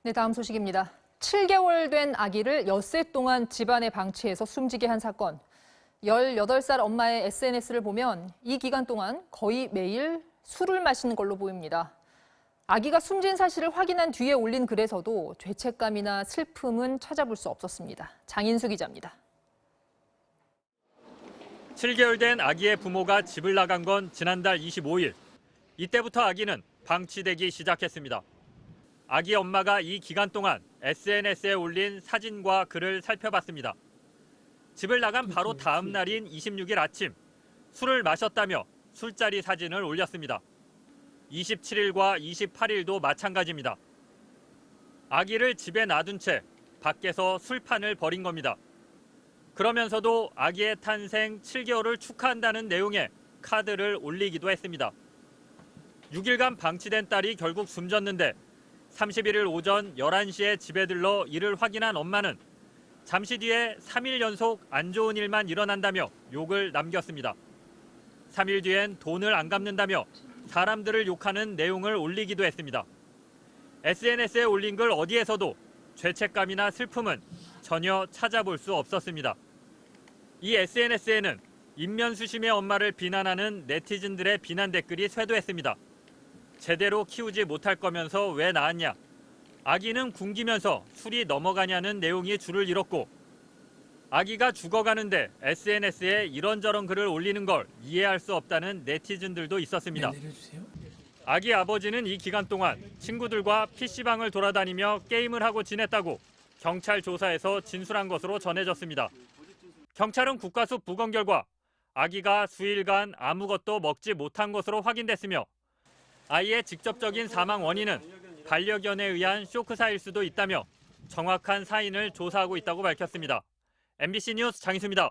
네, 다음 소식입니다. 7개월 된 아기를 엿새 동안 집안에 방치해서 숨지게 한 사건. 18살 엄마의 SNS를 보면 이 기간 동안 거의 매일 술을 마시는 걸로 보입니다. 아기가 숨진 사실을 확인한 뒤에 올린 글에서도 죄책감이나 슬픔은 찾아볼 수 없었습니다. 장인수 기자입니다. 7개월 된 아기의 부모가 집을 나간 건 지난달 25일. 이때부터 아기는 방치되기 시작했습니다. 아기 엄마가 이 기간 동안 SNS에 올린 사진과 글을 살펴봤습니다. 집을 나간 바로 다음 날인 26일 아침, 술을 마셨다며 술자리 사진을 올렸습니다. 27일과 28일도 마찬가지입니다. 아기를 집에 놔둔 채 밖에서 술판을 벌인 겁니다. 그러면서도 아기의 탄생 7개월을 축하한다는 내용의 카드를 올리기도 했습니다. 6일간 방치된 딸이 결국 숨졌는데 31일 오전 11시에 집에 들러 이를 확인한 엄마는 잠시 뒤에 3일 연속 안 좋은 일만 일어난다며 욕을 남겼습니다. 3일 뒤엔 돈을 안 갚는다며 사람들을 욕하는 내용을 올리기도 했습니다. SNS에 올린 글 어디에서도 죄책감이나 슬픔은 전혀 찾아볼 수 없었습니다. 이 SNS에는 인면수심의 엄마를 비난하는 네티즌들의 비난 댓글이 쇄도했습니다. 제대로 키우지 못할 거면서 왜 낳았냐? 아기는 굶기면서 술이 넘어가냐는 내용이 줄을 이뤘고 아기가 죽어가는데 SNS에 이런저런 글을 올리는 걸 이해할 수 없다는 네티즌들도 있었습니다. 아기 아버지는 이 기간 동안 친구들과 PC방을 돌아다니며 게임을 하고 지냈다고 경찰 조사에서 진술한 것으로 전해졌습니다. 경찰은 국과수 부검 결과 아기가 수일간 아무것도 먹지 못한 것으로 확인됐으며 아이의 직접적인 사망 원인은 반려견에 의한 쇼크사일 수도 있다며 정확한 사인을 조사하고 있다고 밝혔습니다. MBC 뉴스 장희수입니다.